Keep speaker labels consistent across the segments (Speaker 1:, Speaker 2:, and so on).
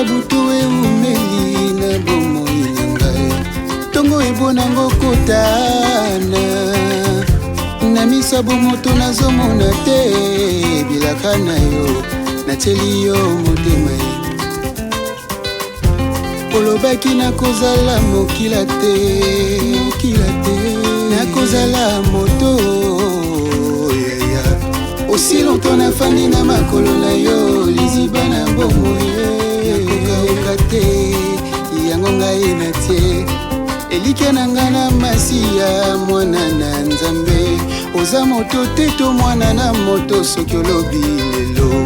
Speaker 1: butu eumeli na bomoi na ngai tongo ebonango kotana na miso bomoto nazomona te bilaka na yo natieli yo motema olobaki nakozala mokila te nakozala moto aussi longtemps nafandi na makolo na yo liziba na bomo nakokauka te yango ngai natie elike na ngai na masiya mwana na nzambe oza moto te to mwana na moto soki olobi lelo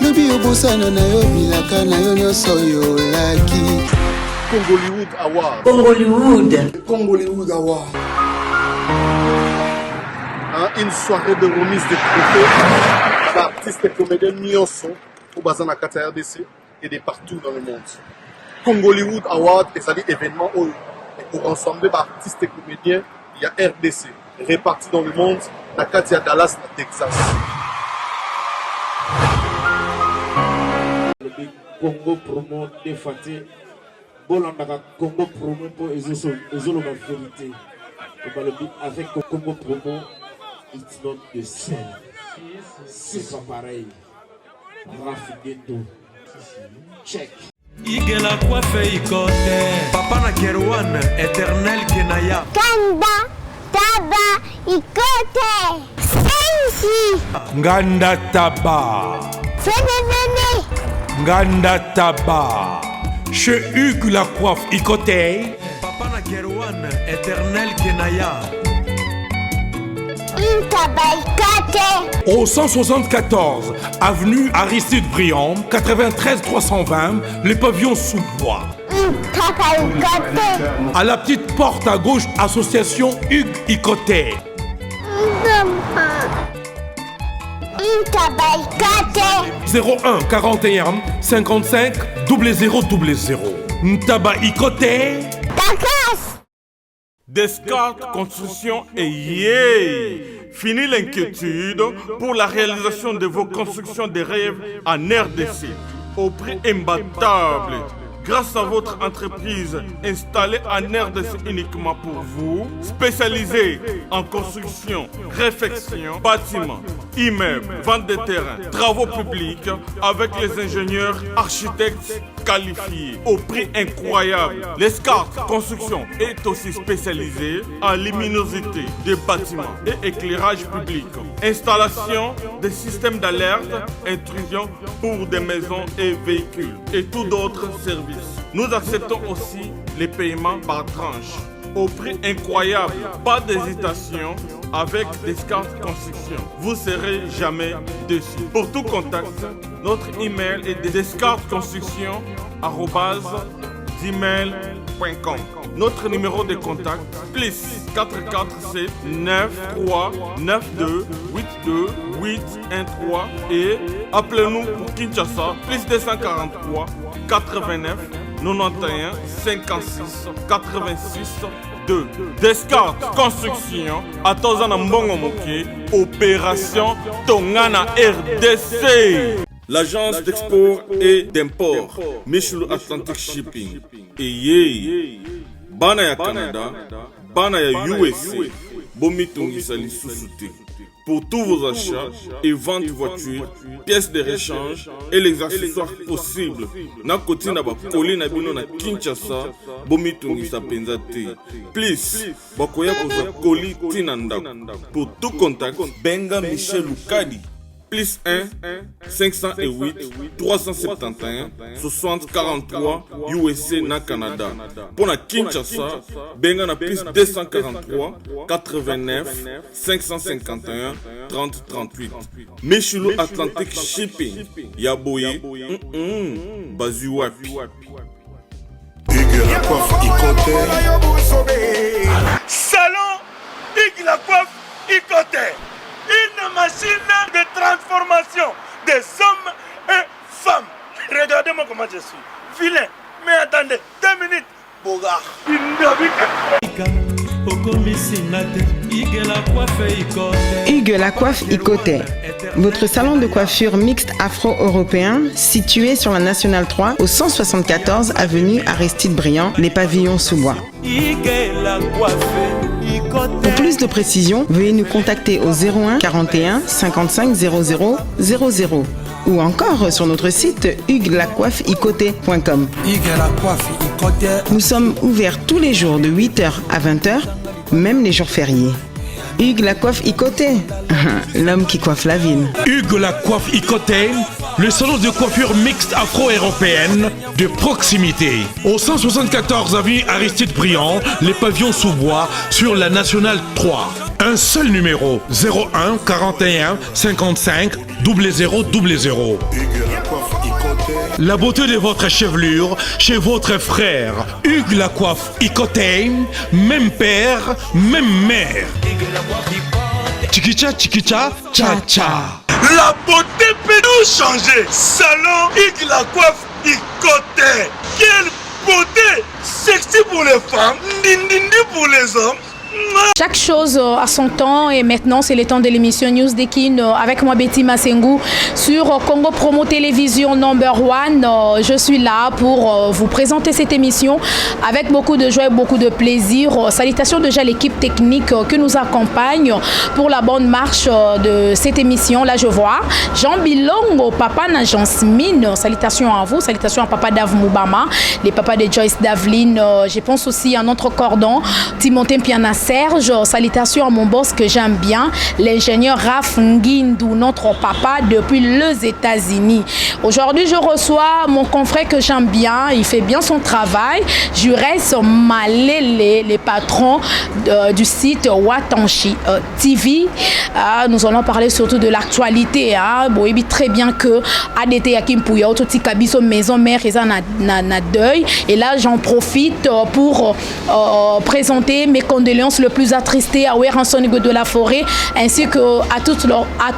Speaker 1: lobi obosana na yo bilaka na yo nyonso yolaki
Speaker 2: Congollywood Award.
Speaker 3: Congollywood Award.
Speaker 2: Une soirée de remise de trophées d'artistes et comédiens Nyonso au Bazana Kata RDC et de partout dans le monde. Congollywood Award est un événement où pour ensemble d'artistes et comédiens, il y a RDC répartis dans le monde, la Katia Dallas, la Texas.
Speaker 4: Le Congo promo défaté. Bolanda Congo promo pour Ezolo la vérité. Avec Congo promo, it's not the same. C'est pas pareil. Rafineto. Check.
Speaker 5: Igela coiffe ikote. Papa na Kerouan, éternel Kenaya.
Speaker 6: Kanda, taba, ikote. Sensi.
Speaker 5: Nganda taba.
Speaker 6: Fenenene.
Speaker 5: Nganda taba. Chez Hugues la coiffe Ikote. Papa na Kerouan, éternel Kenaya. Au 174 avenue Aristide Briand, 93 320, les pavillons sous bois. À la petite porte à gauche, association Hugues Ikote. 01 41 55 0000. Ntaba Ikote. Descartes Construction et yeah! Fini l'inquiétude pour la réalisation de vos constructions de rêves en RDC au prix imbattable. Grâce à votre entreprise installée en RDC uniquement pour vous, spécialisée en construction, réfection, bâtiments, immeubles, vente de terrains, travaux publics avec les ingénieurs architectes qualifiés au prix incroyable. L'escart Construction est aussi spécialisée en luminosité des bâtiments et éclairage public. Installation des systèmes d'alerte, intrusion pour des maisons et véhicules et tous d'autres services. Nous acceptons aussi les paiements par tranche au prix incroyable. Pas d'hésitation avec Descartes Construction. Vous ne serez jamais déçus. Pour tout contact, notre email est descartesconstruction@gmail.com. Notre numéro de contact plus 447 93 92 82 813 et appelez-nous pour Kinshasa plus 243 89 91 56 86 2. Descartes Construction à Tozana Mbongo Moké, opération Tongana RDC. L'agence d'export et d'import Michel Atlantic Shipping. Et yeah, bana ya Canada, bana ya USA, bomitungisa lisusuti. Pour tous vos achats et ventes de voitures, pièces de rechange et les accessoires possibles. Na koti na ba koli na bino na Kinshasa, bomitungisa penzate. Please, bakoya koza koli tinanda. Pour tout contact, benga Michel Lukadi. Plus 1 508 371 60 43 USA na Canada. Pour la Kinshasa, benga na plus 243 89 551 30 38. Michelo Atlantic Shipping. Yaboye. Bazuwapi.
Speaker 3: Hugues la coiffe Ikote.
Speaker 7: Salon Hugues la coiffe Ikote. Une machine de transformation des hommes et femmes. Regardez-moi comment je suis. Vilain. Mais attendez, 2 minutes. Bogart.
Speaker 8: Hugues la coiffe Ikoté. Votre salon de coiffure mixte afro-européen situé sur la Nationale 3 au 174 avenue Aristide Briand, les pavillons sous bois. Pour plus de précisions, veuillez nous contacter au 01 41 55 00 00 ou encore sur notre site huguelacoiffeikoté.com. Nous sommes ouverts tous les jours de 8h à 20h, même les jours fériés. Hugues la coiffe Ikoté, l'homme qui coiffe la ville.
Speaker 9: Hugues la coiffe Ikoté, le salon de coiffure mixte afro-européenne de proximité. Au 174 avenue Aristide Briand, les pavillons sous bois sur la Nationale 3. Un seul numéro, 01 41 55 00 00. La beauté de votre chevelure chez votre frère. Hugues la coiffe Ikoté, même père, même mère. Chikicha, chikicha, cha cha.
Speaker 7: La beauté peut tout changer. Salon Hugues la coiffe Ikoté. Quelle beauté! Sexy pour les femmes, dindindi pour les hommes.
Speaker 10: Chaque chose a son temps et maintenant c'est le temps de l'émission News Dekin avec moi Betty Massengou sur Congo Promo Télévision No.1. Je suis là pour vous présenter cette émission avec beaucoup de joie et beaucoup de plaisir. Salutations déjà à l'équipe technique qui nous accompagne pour la bonne marche de cette émission. Là je vois Jean Bilongo, papa na Jean Smine. Salutations à vous, salutations à papa Dave Moubama, les papas de Joyce Davline. Je pense aussi à notre cordon Timothée Piana Serge, salutations à mon boss que j'aime bien, l'ingénieur Raf Ngindou, notre papa depuis les États-Unis. Aujourd'hui, je reçois mon confrère que j'aime bien, il fait bien son travail. Je reste Malélé, les patrons du site Watanshi TV. Nous allons parler surtout de l'actualité. Bon, il dit très bien que ADT Yakim Pouya, Ototi Kabiso, maison mère, ils en a deuil. Et là, j'en profite pour présenter mes condoléances le plus attristé à Weranson de la Forêt ainsi que à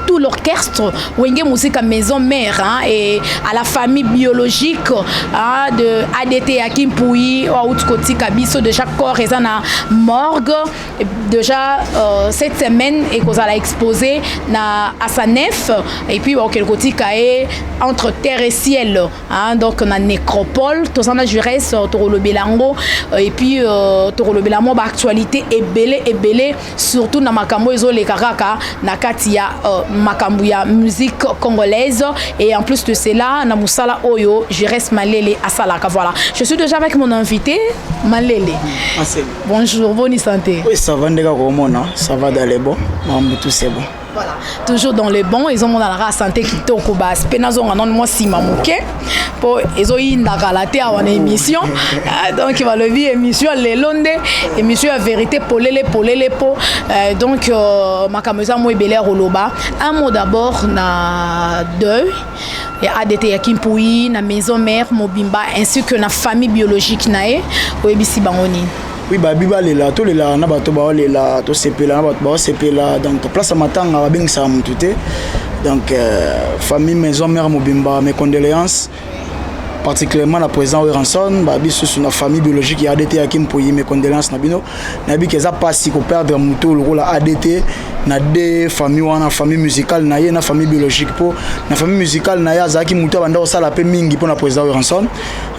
Speaker 10: tout l'orchestre Wenge Musique Maison Mère et à la famille biologique de ADT Hakim Pouyi ou Outkoti Kabiso de chaque corps et na morgue déjà cette semaine et qu'on a exposé à sa nef et puis au Kelkoti Kae entre terre et ciel donc na nécropole tout ça na jurès Toro le Belango et puis Toro le Belango actualité et belé surtout na makambo ezole karaka na katia makambo ya musique congolaise et en plus de cela na musala oyo je reste Malélé à Salaka. Voilà, je suis déjà avec mon invité Malélé. Bonjour, bonne santé.
Speaker 11: Oui, ça va ndeka komona, ça va dans les bons, tout c'est bon.
Speaker 10: Voilà, toujours dans les bons, ils ont mon la santé qui toko bas penazo nganon moi si mamuke pour ils ont une galate à une émission donc il va le vivre émission les londe émission vérité polele po donc makameza moi belé roloba un mot d'abord na deuil et ADT Yakim Pouyi na maison mère Mobimba ainsi que na famille biologique nae oyebisi bangoni.
Speaker 11: Oui, bah biba lela to lela na bato ba lela to sepela na bato ba sepela donc place matanga ba bengisa mutute donc famille maison mère Mobimba mes condoléances particulièrement la président Weranson ba biso sur la famille biologique ya ADT Hakim Pouyi mes condoléances na bino na bi keza pasi ko perdre muto le rôle ADT na deux famille wana famille musicale na ye na famille biologique po na famille musicale na ya zaki muto banda osala pe mingi pour la président Weranson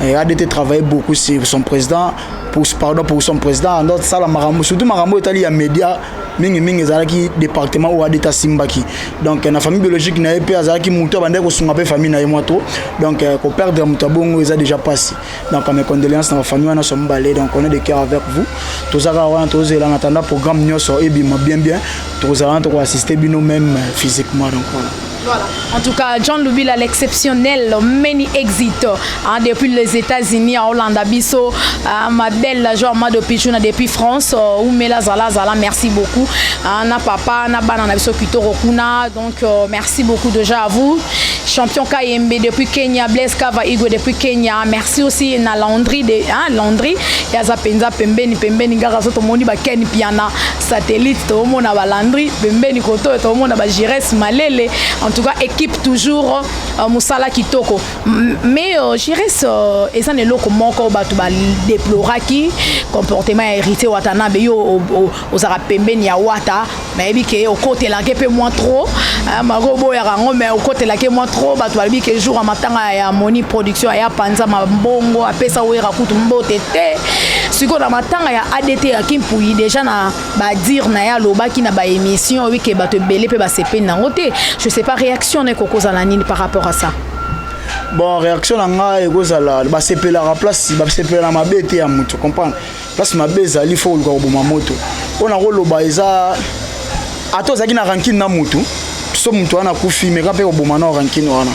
Speaker 11: ADT travaille beaucoup sur son président pour son président notre sala marambo surtout marambo etali ya média mingi ezalaki département ou ADT Simbaki donc na famille biologique na ye pe azalaki muto banda ko sunga pe famille na ye moto donc ko perdre muto bongo ils a déjà passé donc mes condoléances dans la famille on a sommes balés donc on est de cœur avec vous tous à en attendant programme nyonso et bien tous à assister bino même physiquement donc
Speaker 10: voilà. En tout cas, John Lubila, l'exceptionnel many exit depuis les États-Unis à Hollande, Abisso, ma belle Joama de Pichuna depuis France, Oumela Zala, merci beaucoup. Na papa, na banana Abisso Kito Rokuna, donc merci beaucoup déjà à vous. champion KMB depuis Kenya, Blaise Kava Igwe depuis Kenya. Merci aussi na Landry de Landry ya za penza pembeni ngara so to moni ba Ken Piana satellite to mona ba Landry pembeni koto to mona ba Jires Malele. En tout cas équipe toujours Musala Kitoko. Mais Jires eza ne loko moko ba to ba déploraki comportement hérité Watanabe yo ozara pembeni ya Wata mais bike au côté la ke peu moins trop marobo ya rango mais au côté la ke moins trop ba to ba bike jour à matanga ya Moni production ya panza mabongo apesa wera kutu mbote te siko na matanga ya ADT ya Kimpuyi déjà na ba dire na ya lobaki na ba émission oui ke ba te belé pe ba CP na ngote je sais pas réaction ne koko za la nini par rapport à ça.
Speaker 11: Bon réaction na nga ekozala ba CP la place ba CP na mabete ya mutu comprendre place mabeza li faut ko boma moto ona ko loba eza ato zaki na ranking na mutu so mutu ana kufi me ka pe ko boma na ranking wana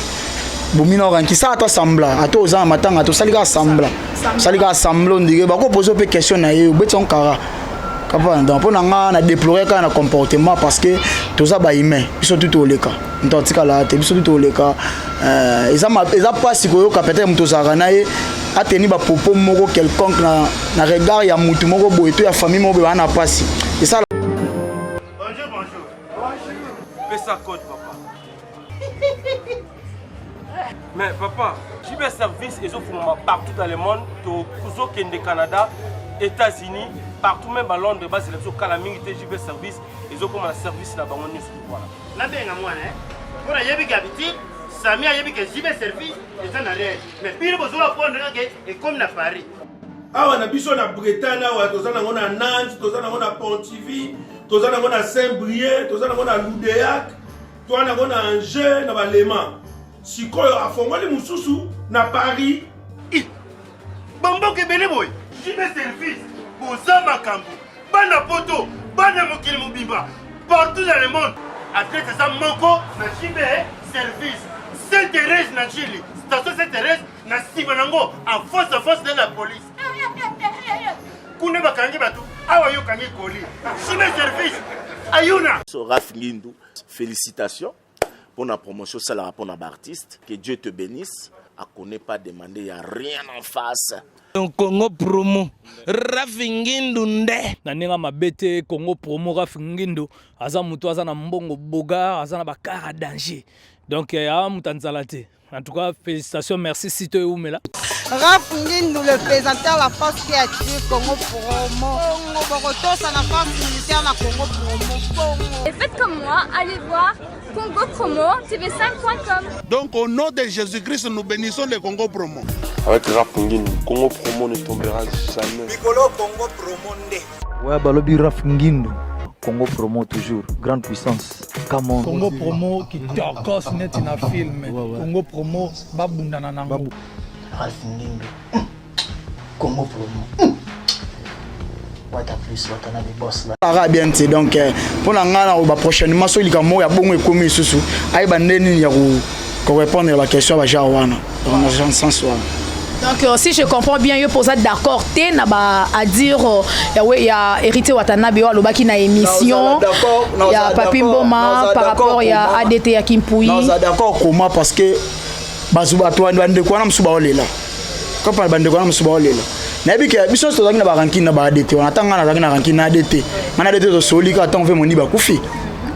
Speaker 11: bomina ranking ça ato sembla ato za matanga ato salika sembla ndike ba ko poser pe question na ye beton kara kapa donc pour nga na déplorer ka na comportement parce que toza ba humain biso tout oleka ntotika la te biso tout oleka eza pas sikoyo ka peut-être muto za na ye ateni ba popo moko quelconque na regard ya mutu moko boye to ya famille moko bana pasi et ça.
Speaker 12: Fais ça code papa. Mais papa, JB Service ils offrent partout dans le monde, to kuzo kende Canada, États-Unis, partout même à Londres, bas sélection Calaming JB Service, ils ont comme un service là-bas on est voilà.
Speaker 7: Na benga mwana pour yebi gabiti Samia yebi que JB Service et ça n'arrête. Mais pire besoin de prendre que et comme na Paris.
Speaker 3: Ah on a biso na Bretagne là, tozana ngona Nantes, tozana ngona Pontivy, tozana ngona Saint-Brieuc, tozana ngona Loudéac, tozana ngona Angers na Balema. Sikoyo afongoli mususu na Paris.
Speaker 7: Bambo ke bele boy. JB Service, boza makambo, bana poto, bana mokili mobimba, partout dans le monde. Après ça moko na JB Service. Sainte-Thérèse na Chili, station Sainte-Thérèse na Sibanango en face de la police. Kune bakangi batu, awa yo kangi koli. JB Service, ayuna.
Speaker 13: Raf Ngindu, félicitations pour la promotion, ça la pour l'artiste. Que Dieu te bénisse. À connaît pas demander, il n'y a rien en face.
Speaker 14: Congo promo Rafingindu nde
Speaker 15: naninga mabete Congo promo Rafingindu aza mutu aza na mbongo boga aza na bakara danger donc ya mutanzala te. En tout cas félicitations, merci Sito Oumela.
Speaker 16: Rafingindu le présentateur la force créative Congo promo Boroto ça la force militaire na Congo promo.
Speaker 17: Et faites comme moi, allez voir Congo promo tv5.com.
Speaker 3: Donc au nom de Jésus-Christ nous bénissons le Congo promo.
Speaker 18: Avec Rafingindu, Congo promo ne tombera jamais.
Speaker 19: Piccolo Congo promo nde.
Speaker 20: Ouais, balobi Rafingindu. Congo promo toujours, grande puissance. Come on.
Speaker 21: Congo promo qui torcos net na film. Congo promo babunda na nango.
Speaker 20: Rafingindu. Congo promo. Wata plus wata na boss là.
Speaker 11: Ara bien c'est donc pour la ngana ba prochainement so likamo ya bongo ekomi susu. Ai ba ndeni ya ko répondre à la question ba jawana. Dans un sens là.
Speaker 10: Donc si je comprends bien, je pose d'accord à dire il y a hérité Watanabe alobaki na émission, il y a Papi Mboma par rapport il y a ADT ya Kimpuyi.
Speaker 11: Non, d'accord comment parce que bazuba to bande ko na msuba olela. Quand pas bande ko na msuba olela. Na bi ke biso to na ba ranking na ba ADT, on attend na ranking na ADT. Mana ADT to solika attend ve moni ba kufi.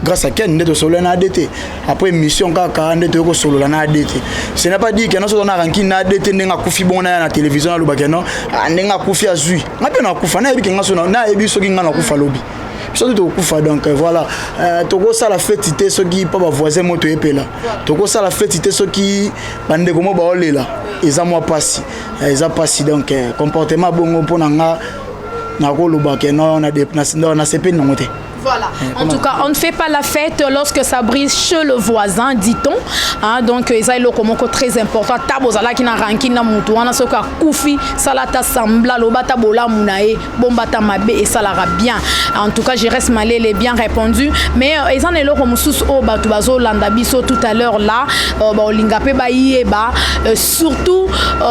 Speaker 11: Grâce à Ken de solo na ADT après mission ka 42 to solo na ADT ce n'est pas dit que non so na ranking na ADT ndenga kufi bona na télévision lo bakeno ndenga kufi azui ngapi na kufa na ebi kenga so na ebi so kinga na kufa lobi so to kufa donc voilà toko ça la fête so qui pas ba voisin moto epela toko ça la fête so qui bande komo ba olela eza moi passi donc comportement bongo pona nga na ko lo bakeno na na CP ngote.
Speaker 10: Voilà. En tout cas, on ne fait pas la fête lorsque ça brise chez le voisin, dit-on. Hein, donc, ça est le comoko très important. Tabozala qui n'a ranking na mutu, on a ce ka koufi, salata sambla, lobata bola munae, bombata mabe et ça l'ara bien. En tout cas, je reste malé, les bien répondu. Mais ils en est le komusus o batubazo landabiso tout à l'heure là, olingape ba yeba, surtout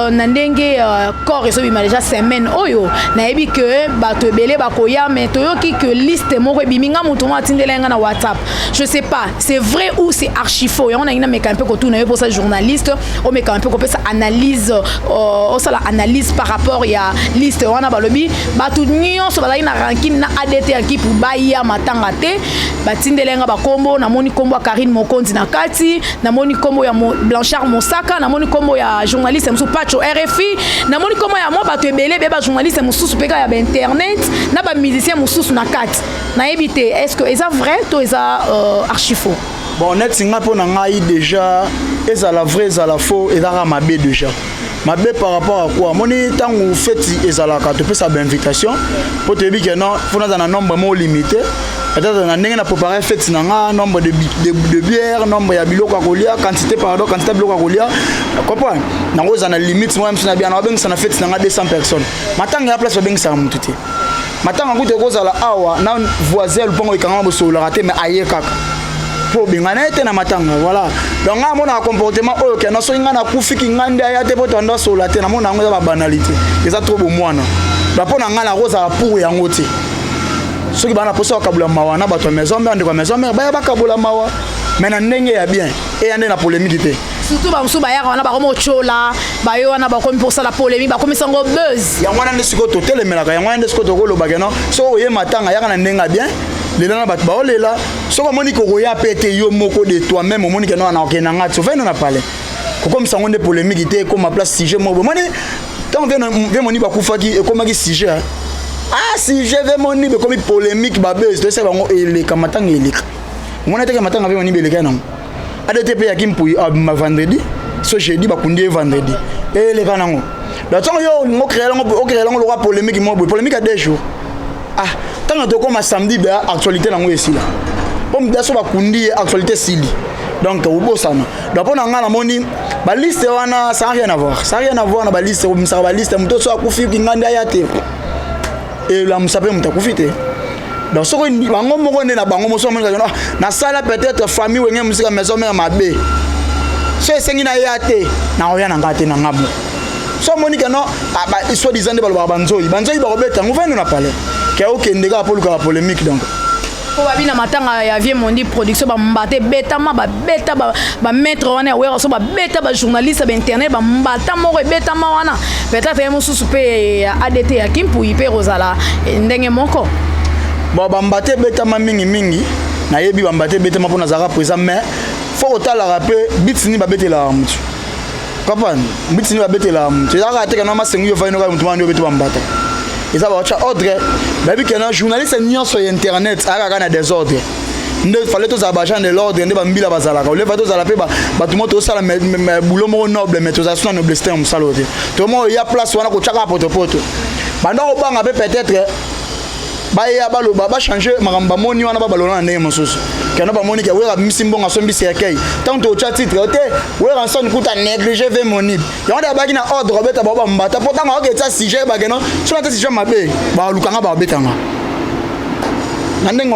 Speaker 10: nandenge corps et so bima déjà semaine oyo. Na ebi que batu belé bakoya mais toyo ki que liste moko minga mutumo atindelenga na WhatsApp. Je sais pas, c'est vrai ou c'est archi faux. Et on a une mec un peu qu'on pour ça journaliste, on met un peu qu'on ça analyse ça la analyse par rapport il y a liste on a balobi ba tout nyon so ba na ranking na ADT équipe ba ya matanga te ba tindelenga ba kombo na moni kombo ya Karine Mokonzi na kati na moni kombo ya Blanchard Mosaka na moni kombo ya journaliste Msou Pacho RFI na moni kombo ya mo ba to ebele be ba journaliste Msou peka ya internet na ba musicien Msou na kati na ebité est-ce que est ça vrai to est ça archi faux?
Speaker 11: Bon net singa po na ngai déjà ezala vrai ezala faux ezala mabe déjà mabe par rapport à quoi moni tango feti ezala ka to pesa invitation pour te dire que non faut dans un nombre mo limité peut-être na ndenge na préparer feti na nga nombre de bière nombre ya biloko ya kolia quantité biloko ya kolia comprendre na ngoza na limite moi msina bien na bengi sana feti na nga 200 personnes matanga ya place bengi sana mutu te matanga ngute kozala awa na voisin lupongo ikanga bo solo raté mais aye kaka pour bingana ete na matanga voilà donc nga mona comportement oyo ke na so ngana kufiki ngande ya te poto ndo so la te na mona ngo ba banalité eza trop bo mwana ba pona ngala roza pour yango te soki bana posa kabula mawa na bato maison mère ndeko maison mère ba kabula mawa mais na ndenge ya bien et yande na polémique te
Speaker 10: surtout ba msuba ya wana ba komo chola ba yo wana ba komi pour ça la polémique ba komi sango buzz
Speaker 11: ya wana ndesiko to telemelaka ya wana ndesiko to kolo bageno so oye matanga ya na ndenga bien lela na bato baolela soko moni ko roya pete yo moko de toi même moni ke no na okena ngati ofena na parler ko comme sango nde polémique te ko ma place sujet mo moni tant ve moni ba kufaki e komaki sujet ah si je vais moni be comme polémique ba buzz to se bango ele kamatanga ele mona te kamatanga ve moni be le kana ADTP ya Kimpui ma vendredi so jeudi ba kundi vendredi ele kana ngo da tongo yo ngo créer ngo le polémique mo polémique à 2 jours ah tant que comme samedi ba actualité nango esila comme daso ba kundi actualité sili donc ubosana donc pona ngana moni ba liste wana ça rien à voir na ba liste msa ba liste mto so akufi nganda ya te et la msape mtakufite donc soko bango moko ne na bango moso mona na sala peut-être famille wenge musika maison mère mabe so esengi na ya te na oya na ngate na ngabo so monika no ba soit disant de ba banzoi ba robeta nguveno na parler ke okendeka pour le polémique donc
Speaker 10: po babina matanga ya vie mondi production ba mbate betama ba beta ba mettre wana wera so ba beta ba journaliste ba internet ba mbata moko betama wana peut-être emo susupe ADT ya Kimpui pe rozala ndenge moko
Speaker 11: bon ba mbate betama mingi na yebi ba mbate betama pona zara présent mais faut otala rapper bitini ba betela mutu kapani bitini ba betela mutu zara te kana masengu yo vaino ka mutu mandi obeto ba mbata ils avaient autre ordre baby que un journaliste nion sur internet aka kana désordre nde fallait tous abajan de l'ordre nde bambila bazala ka le va tous ala pe ba tout monde to sala boulot mo noble mais tous asuna noble stem salote tout le monde y a place wana ko chaka poto banda obanga pe peut-être ba ya balo ba changer makamba moni wana ba balona ndenge mosusu kana ba moni ke wera misimbonga sombi sekei tant to chat titre te wera son kuta négliger ve moni ya wanda ba kina ordre robeta ba mbata potanga o ke tsa sujet ba keno so na tsa sujet mabe ba lukanga ba betanga na ndenge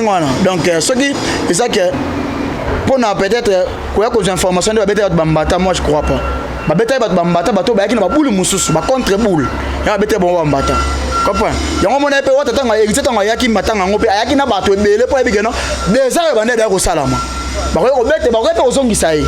Speaker 11: wana donc ce qui c'est ça que pour na peut-être quoi que information de ba beta ba mbata moi je crois pas ba beta ba mbata ba to ba kina ba boule mususu ba contre boule ya beta ba mbata comprends yango mona pe wata tanga exitanga yaki matanga ngope ayaki na bato ebele po ebigeno déjà bande da ko salama ba ko bete ba ko pe ozongisa ye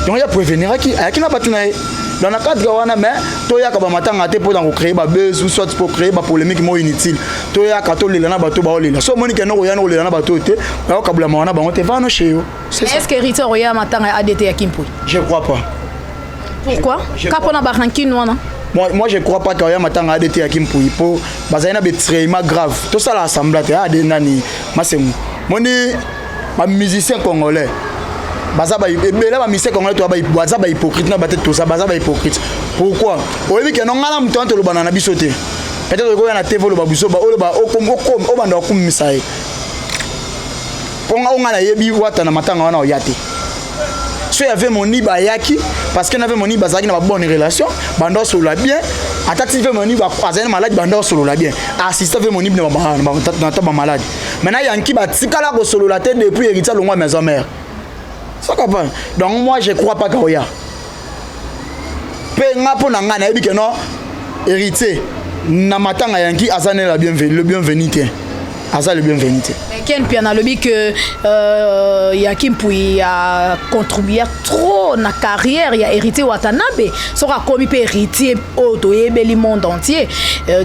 Speaker 11: donc ya prévenir ayaki na bato na ye dans la cadre wana mais to yaka ba matanga te po dans ko créer ba buzz ou soit pour créer ba polémique mo inutile to yaka to lela na bato ba olela so moni ke no yana olela na bato te ba ko kabla mona ba ngote va no chez yo
Speaker 10: est-ce que Rita Roya matanga ADT ya Kimpui?
Speaker 11: Je crois pas.
Speaker 10: Pourquoi kapona ba ranking wana
Speaker 11: Moi je crois pas qu'il y a matanga ADT à Kimpui pour bazana betrayement grave tout ça l'assemblée de nani masemu moni ba musicien congolais bazaba ebela ba musicien congolais to ba hypocrite na ba tête tout ça bazaba hypocrite pourquoi oyebi que non ngala mtu anto lobana na biso te peut-être ko na TV lo ba biso ba o ba o banda ko misaye ponga ngala yebi wata na matanga wana oyate so y avait mon iba yaki parce que n'avait mon iba zaki na bonne relation bando sur la bien atati fait mon iba azana malade bando sur la bien assistant fait mon iba na ta malade maintenant yanki ba tikala ko solo la tête depuis héritier longwa maison mère ça comprend donc moi je crois pas qu'il y a pe nga pona nga na yebi que non héritier na matanga yanki azana la bienvenue le bienvenu aza le bienvenu.
Speaker 10: Ken Piana lobi que Yakim Pouy a contribué trop na carrière ya héritier Watanabe sera commis pe héritier auto ebeli monde entier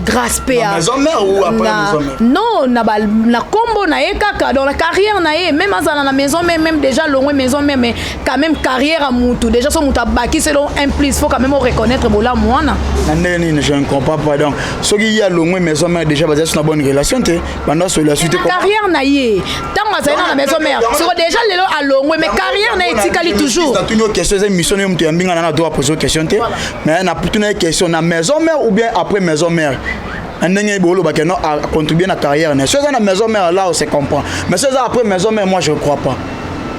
Speaker 10: grâce à
Speaker 11: maison mère ou après maison mère
Speaker 10: non na combo na ekaka dans la carrière na e même azana na maison mère même déjà loin maison mère mais quand même carrière à mutu déjà son muta baki selon un plus faut quand même reconnaître bola mwana
Speaker 11: nani je ne comprends pas donc ce qui y a loin maison mère déjà basé sur une bonne relation te pendant sur la suite
Speaker 10: carrière na ye tant azali na maison mère c'est déjà lelo à longwe mais carrière na etikali toujours
Speaker 11: dans une question c'est mission ni mtu yambinga na doit poser question te mais na plutôt une question na maison mère ou bien après maison mère ndenge bolo ba que non a contribuer na carrière na c'est na maison mère là on se comprend mais c'est après maison mère moi je crois pas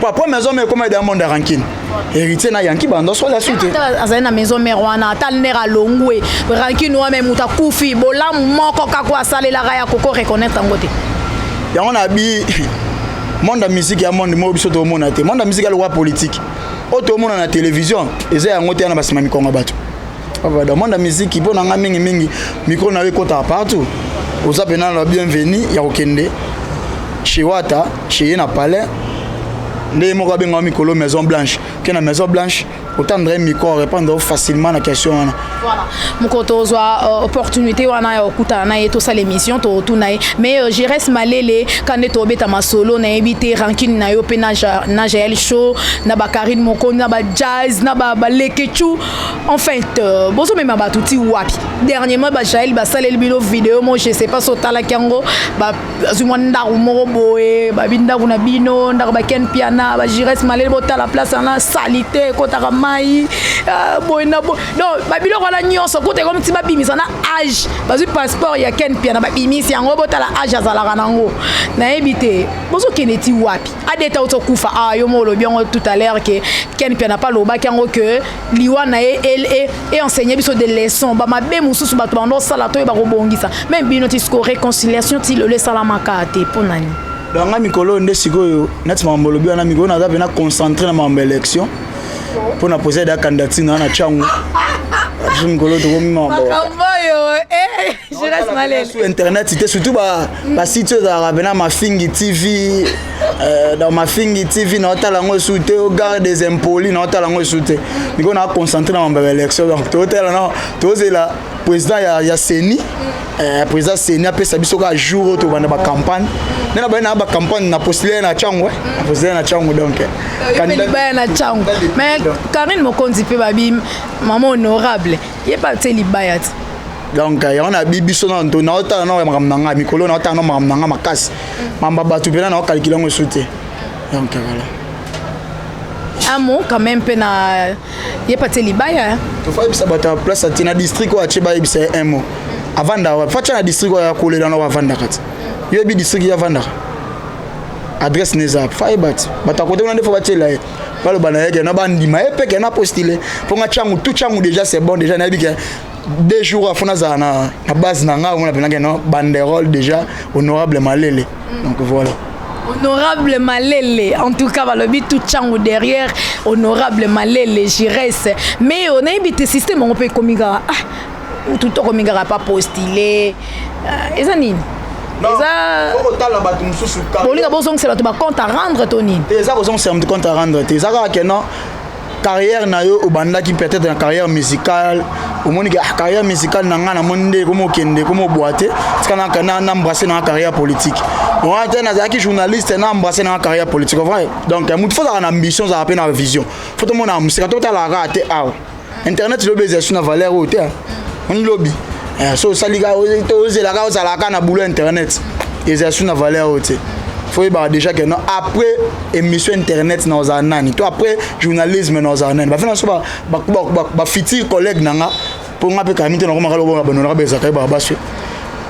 Speaker 11: pour après maison mère comme Diamond Rankin héritier na yanki bando sur la suite
Speaker 10: azali na maison mère wana tal nera longwe Rankin wa même muta kufi bola moko kako asalela ya koko reconnaître ngote
Speaker 11: ya on a bi monde de musique ya monde mo biso to mona te monde de musique ya loi politique auto mona na télévision eza ya ngote na basima mikonga bato dans monde de musique bon nga mingi micro na kota partout oza pena la bienvenue ya okende chez Wata chez na palais ndé mo ka benga mikolo maison blanche que na maison blanche autant de micro répondre facilement à la question
Speaker 10: voilà mukoto ozwa opportunité wana ya okuta na yeto sa l'émission to tunaye mais je reste malele quand ne tobeta masolo na ebité ranking na yo pe na Jael show na Bakarine Moko na ba jazz na ba lekechu en fait bozo même ba tuti wapi dernièrement ba Jael ba salel bilo vidéo moi je sais pas so tala kango ba zumanda mo boye ba binda kuna bino nda ba Ken Piana ba je reste malele bota la place na salité kota mai boy na bo non ba bilo la nyonso kote comme ti babimisa na âge bazui passeport ya Ken Piana babimisi yango botala âge azalaka nango na ebité bozo keneti wapi adeta otokufa yo molo bien tout à l'heure que Ken Piana pas loba kango que liwana et enseigner biso des leçons ba mabe mususu bato bando sala to ba robongisa même bino ti score réconciliation ti le salamaka te ponani
Speaker 11: donc mikolo nde sikoyo nati mambolo bien na mikolo na za pena concentrer na mambo élection pour na poser da candidature na changu je ngolo to mo
Speaker 10: je reste malade
Speaker 11: sur internet c'était surtout ba site za rabena Mafingi TV dans Mafingi TV na otala ngo soute au garde des impolis na otala ngo soute niko na concentrer na mambo élection donc total na tozela président ya Seni président Seni apesa biso ka jour to bana ba campagne na ba campagne na postuler na changu na postuler na changu donc
Speaker 10: candidat na changu mais Karine Mokonzi pe babi maman honorable il pas te libayat
Speaker 11: donc on a bibiso na ndo na ota na makamnanga mikolo na ota na makamnanga makasi mamba batu pena na calculer ngo soute donc voilà
Speaker 10: amo quand même pena il pas te libaya
Speaker 11: to fa bisa bata place atina district ko achiba bisa emo avanda wa facha na district ya kolela na avanda kati yo bi district ya avanda adresse neza faibat bata kote na defo batela balo bana yeke na bandima epeke na postile pour nga changu tout changu déjà c'est bon déjà na bika 2 jours à Fonaza na base nanga on a bien non banderole déjà honorable Malele donc voilà
Speaker 10: honorable Malele en tout cas le but tout changu derrière honorable Malele j'y reste mais on a évité système on peut comiga tout comiga pas postulé ezanine
Speaker 11: eza otala batu mususu ka
Speaker 10: bolinga bozong c'est bato ba compte à rendre Tony
Speaker 11: eza bozong c'est un compte à rendre eza ka non carrière na yo obanda qui peut-être dans carrière musicale au monde que carrière musicale na ngana monde comme okende comme boité kana kana na embrasser na carrière politique on a été na zaki journaliste na embrasser na carrière politique vrai donc il faut avoir une ambition ça appelle une vision faut tout monde am c'est quand la rate internet le baiser sur na valeur haute on lobby so saliga to la ka za la kana boulot internet exercice na valeur haute faut ba déjà que non après émission internet na ozanani to après journalisme na ozanani ba fina so ba fiti collègue nanga pour nga pe kamite na ko makalo ba bonora ba zakai ba baso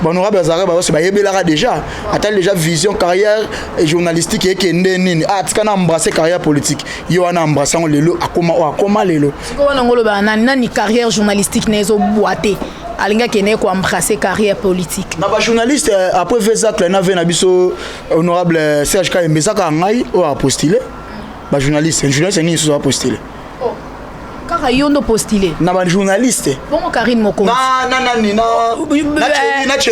Speaker 11: bonora ba zakai ba baso ba yebela déjà attend déjà vision carrière journalistique et kende nini tika na embrasser carrière politique yo na embrasser lelo akoma lelo
Speaker 10: ko wana ngolo ba nani carrière journalistique na ezo boiter alinga kene ko embrasser carrière politique
Speaker 11: na ba journaliste après Vesa Klena na biso honorable Serge Kayembeza ka ngai o a postulé ba journaliste ni so a postulé
Speaker 10: kaka yondo postulé.
Speaker 11: Na ba journaliste.
Speaker 10: Bon Karine Mokonzi.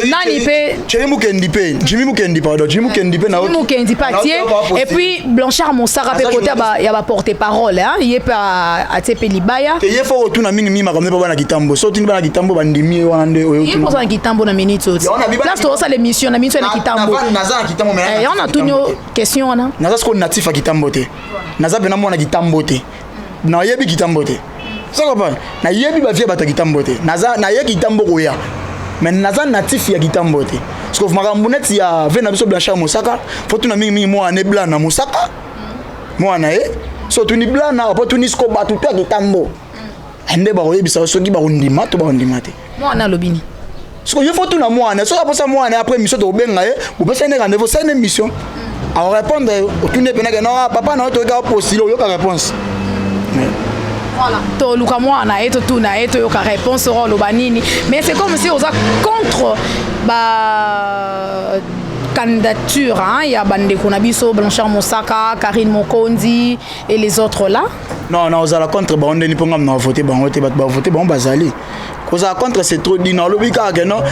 Speaker 10: Nani pe
Speaker 11: Jimmy Mukendi pe. Jimmy Mukendi pardon. Jimmy Mukendi pe na.
Speaker 10: Jimmy Mukendi Patier et puis Blanchard Monsara pe côté ya ba porte-parole hein, il est pas à Tepe Libaya.
Speaker 11: Et il faut retourner mingi mi makamne pa bana kitambo. So tini bana kitambo bandimi wana nde oyo.
Speaker 10: Il faut ça kitambo na minute oti. Là to ça l'émission na minute na kitambo.
Speaker 11: Naza kitambo mais.
Speaker 10: Et on a tout question na.
Speaker 11: Naza ko natif a kitambo te. Naza bena mona kitambo te. Na yebi kitambo te. Ça comprend. Na yebi ba vie bata kitambo te. Naza na ye kitambo ko ya. Mais naza natif ya kitambo te. Parce que makambo net ya vena biso Blanchard Mosaka, faut tuna mingi mo ane blanc na Mosaka. Mo anae. So tuni blanc na po tuni sko batu to kitambo. Ende ba oyebisa soki ba ondima to ba ondima te.
Speaker 10: Mo ana lobini.
Speaker 11: Parce que il faut tuna mo ane. So après ça mo ane après mission to benga e, ou peut faire rendez-vous, c'est une émission. À répondre au tout n'est pas que non papa na to ga postuler yo ka réponse.
Speaker 10: Voilà, to luka mwana eto tuna eto yo ka réponse au lobanini, mais c'est comme si on a contre ba candidature hein, il y a bande konabiso Blanchard Monsaka, Karine Mokonzi et les autres là.
Speaker 11: Non, on a contre ba on ni ponga na voter ba voter ba voter ba bazali. Cause a contre c'est trop dit non lobika que non.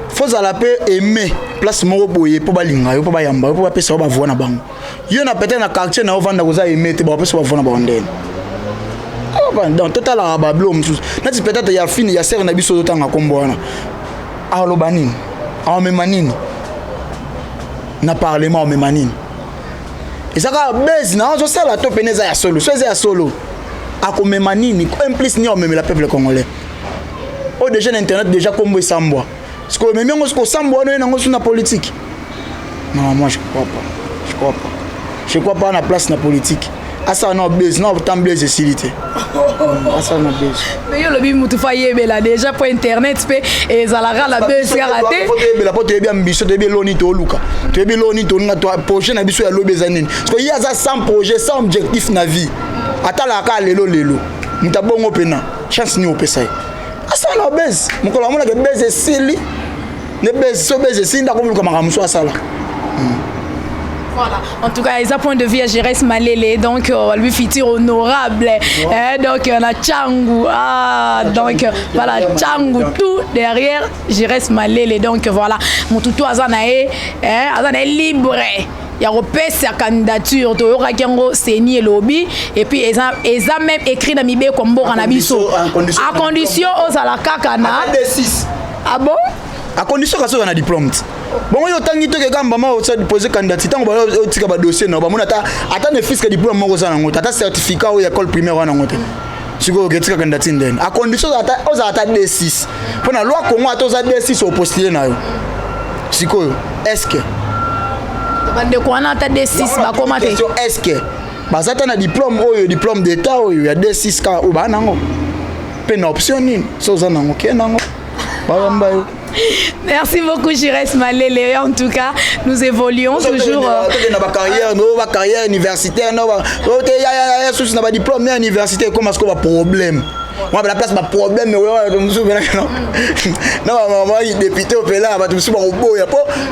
Speaker 11: Faut à la paix aimer place moko boye po balinga yo po ba yamba po ba pesa ba vona bango. Yo na peut-être na quartier na ovanda koza aimer te ba pesa ba vona ba ondene. Dans total arabablo nati peut-être ya fini ya serre na biso totanga kombwana alobanini amemanini na parlement amemanini ezaka base na on sala to peneza ya solo so ya solo akomemanini implice ni omemela peuple congolais au déjà internet déjà kombo sambwa parce que même on se sambwa no na ngosu na politique non moi je crois pas na place na politique. Asa na base na autant base silité. Asa na base.
Speaker 10: Mais yo lobi mutu faye bela déjà pour internet pe et zalara la base raté.
Speaker 11: Bela po te bien biso te bien loni to luka. Te bien loni to na to projet na biso ya lobe zanini. Parce que il y a ça sans projet, sans objectif na vie. Ata la ka lelo. Muta bongo pena. Chance ni opesa. Asa na base. Mukola mona ke base sili. Ne base so base sinda ko luka makamuso asala.
Speaker 10: Voilà. En tout cas, ils ont point de vue à Jérès Malele, donc lui futur honorable. Donc on a Tchangou, donc voilà Tchangou tout derrière Jérès Malele. Donc voilà, mon toutou azanae, azanae libre. Il y a repéré sa candidature, tu auras qu'un séni et lobby, et puis ils ont même écrit dans Mibé comme Boranabiso. À condition aux alakakana. Ah bon?
Speaker 11: À condition que ça soit un diplôme. Bon, yo tangi to ke gamba ma o poser candidature tango ba o tika ba dossier na ba mona ta ata ne fisque diplôme moko za na ngota ata certificat o école primaire wana ngota. Siko ke tika candidature ndeni. À condition ata o za ata D6. Pona loi Congo ata o za D6 o postuler na yo. Siko est-ce que
Speaker 10: bande ko wana ata D6 ba koma te.
Speaker 11: Est-ce que ba za ta na diplôme o diplôme d'état o ya D6 ka o ba nango. Pe na option ni so za nango ke nango. Ba mba yo.
Speaker 10: Merci beaucoup Jérès Malele. En tout cas, nous évoluons toujours.
Speaker 11: Carrière universitaire, diplôme universitaire, comment est-ce qu'on va problème? Moi, la place, ma problème, je me souviens que non. Non, député au pays là, je me souviens au beau.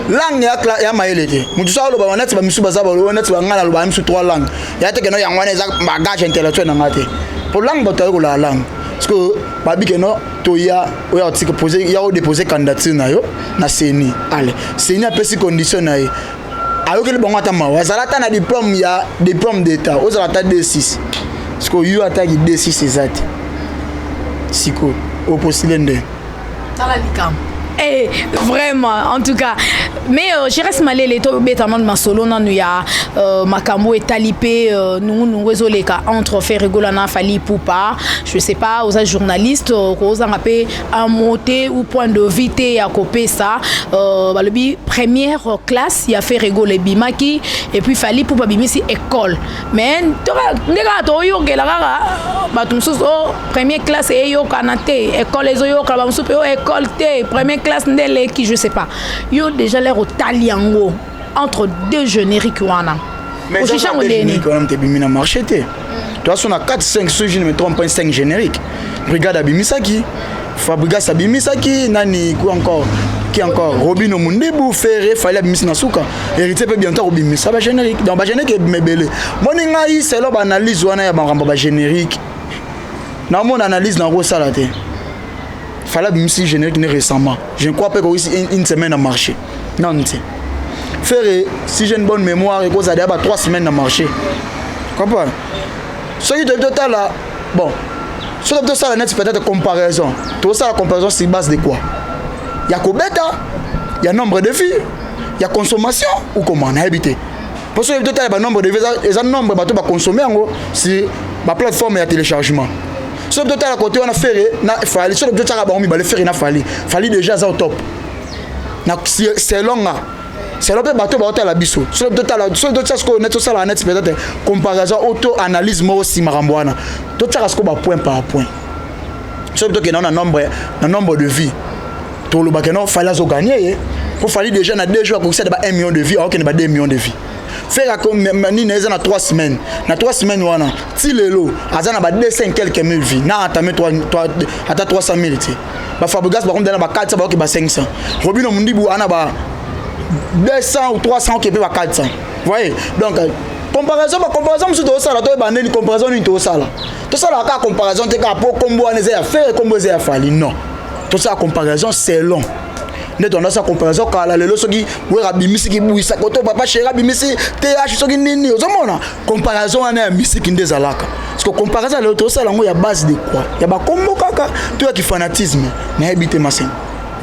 Speaker 11: Langue, il y a maïlé. Je me souviens que je me souviens que je suis trois langues. Il y a un bagage intellectuel dans la tête. Pour langue, je la langue. Parce que babi que non toya oya otiko poser ya o déposer candidature na yo na CENI allez CENI a pesi condition na ye ayo ke le bongo atama wazalata na diplôme d'état ozalata D6 parce que yo ataki D6 exact siko au postuler nde
Speaker 10: tala likam eh vraiment en tout cas mais Jérès Malele to betaman masolo na ya makambo etalipé nous résoleka entre Ferregola na Fali Poupa je sais pas aux journalistes aux ngapé un monté ou point de vue à copé ça balobi première classe il y a Ferregola bimaki et puis Fali Poupa bimisi école mais ndeka to yo gelaka batumsuso première classe et yo kanate école les yo kala bamsupe école té première classe ndele qui je sais pas yo déjà l'air au taliango entre deux génériques wana
Speaker 11: mais au chicha ondeni quand même te bimina marché té toi on a 4 5 sous je ne me trompe pas 5 génériques brigade abimisaki Fabrigas abimisaki nani quoi encore qui encore Robino Mundebu Ferré fallait abimisa nasuka hérité peut bientôt abimisa ba générique dans ba générique mebele moninga yi c'est là ba analyse wana ya ba ramba ba générique Dans mon analyse, dans ça là, il fallait même si générique récemment. Je ne crois pas qu'une semaine a marché. Non, non. Faire, si j'ai une bonne mémoire, il y a 3 semaines à marcher. Comprends? Ce qui est total là, bon, ce qui est ça, c'est peut-être comparaison. Tout ça, la comparaison, c'est base de quoi? Il y a Kobeta, il y a nombre de filles, il y a consommation ou comment on a habité. Parce que il y a nombre de filles, il y a nombre de bateaux à consommer sur la plateforme et téléchargement. Ce qui est total à côté, on a fait, ce qui est total à fallait déjà ça au top. C'est long là. C'est le bateau à la biso. C'est le total, c'est ce qu'on est tout ça la net peut-être comparaison auto-analyse moi aussi marambouana. Tout ça ce qu'on point par point. C'est le que un nombre de vies. Tout le bac non fallait gagner. Pour fallait déjà na 2 jours pour ça 1 million de vies, alors qu'il n'y a pas 2 millions de vies. Faire comme ni na 3 semaines. Na 3 semaines wana. Si le lot, azana ba 200 quelques mille vies. Na entamé 300 000 ti. Ba Fabregas par contre na ba 400 ba 500. Robino Mundibu ana ba 200 ou 300 qui peut à 400. Vous voyez? Donc, comparaison, c'est tout ça. Une comparaison, c'est tout ça. Tout ça, la comparaison, c'est comme on a fait, comme on a fait. Non. Tout ça, la comparaison, c'est long. Nous avons cette comparaison quand la leçon qui est abimisi qui bouille ça quand papa chéri abimisi TH so qui nini ozomona comparaison on est musique qui ndezalaka parce que comparaison l'autre ça là il y a base de quoi il y a ba combo kaka toi qui fanatisme na habiter masin.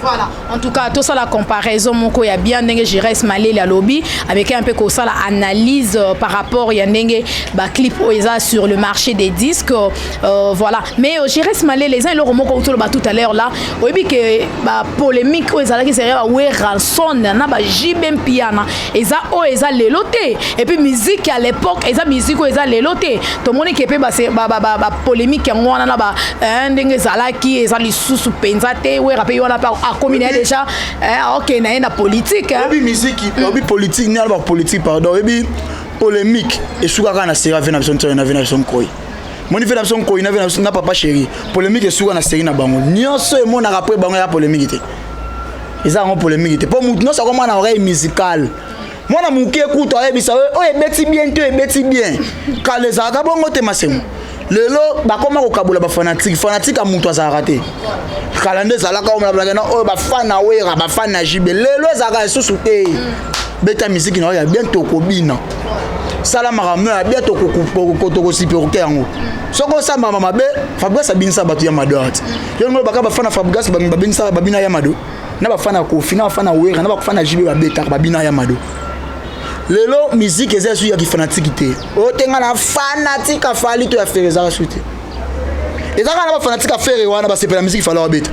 Speaker 10: Voilà, en tout cas, tout ça la comparaison, mon co, il y a bien des Jires Malé la lobby avec un peu comme ça la analyse par rapport il y a des clips sur le marché des disques, voilà. Mais Jires Malé les uns le roman qu'on tout à l'heure là, oui que polémique ils allaient qui serait ouais rançon na ba jibem piana, ils a les lotés et puis musique à l'époque ils a musique ils a les lotés. Tout le monde qui peut polémique en on na ba un dingue zala qui ils a les sous penzate ouais rappelez on a pas combiné déjà OK na politique hein
Speaker 11: musique politique ni alba politique pardon et puis polémique et souvent na série avec na son koi moni fait na son koi na papa chéri polémique et souvent na série na bango nyonso e mona après bango ya polémique té ils ont polémique pour non ça comme na oreille musicale moi na muki écoute oreille bisa oh e beti bien tu e beti bien quand les aga bongo te masemu lelo bakoma kokabula ba fanatique a mutu za raté kalande zalaka on la na o ba fana wera ba fana jibe lelo zaka susu te beta musique na ya bientôt kobina sala marama bientôt ko siperoke yango soko sa mama be Fabregas abinisa batu ya madoat yo ngo baka ba fana Fabregas babinisa babina ya mado na ba fana ko fina fana wera na ba fana jibe ba beta babina ya mado lelo musique est sur qui fanatique té o tenga na fanatique a fali to ya faire ça suite et ça na fanatique a faire wana ba c'est la musique fallait bête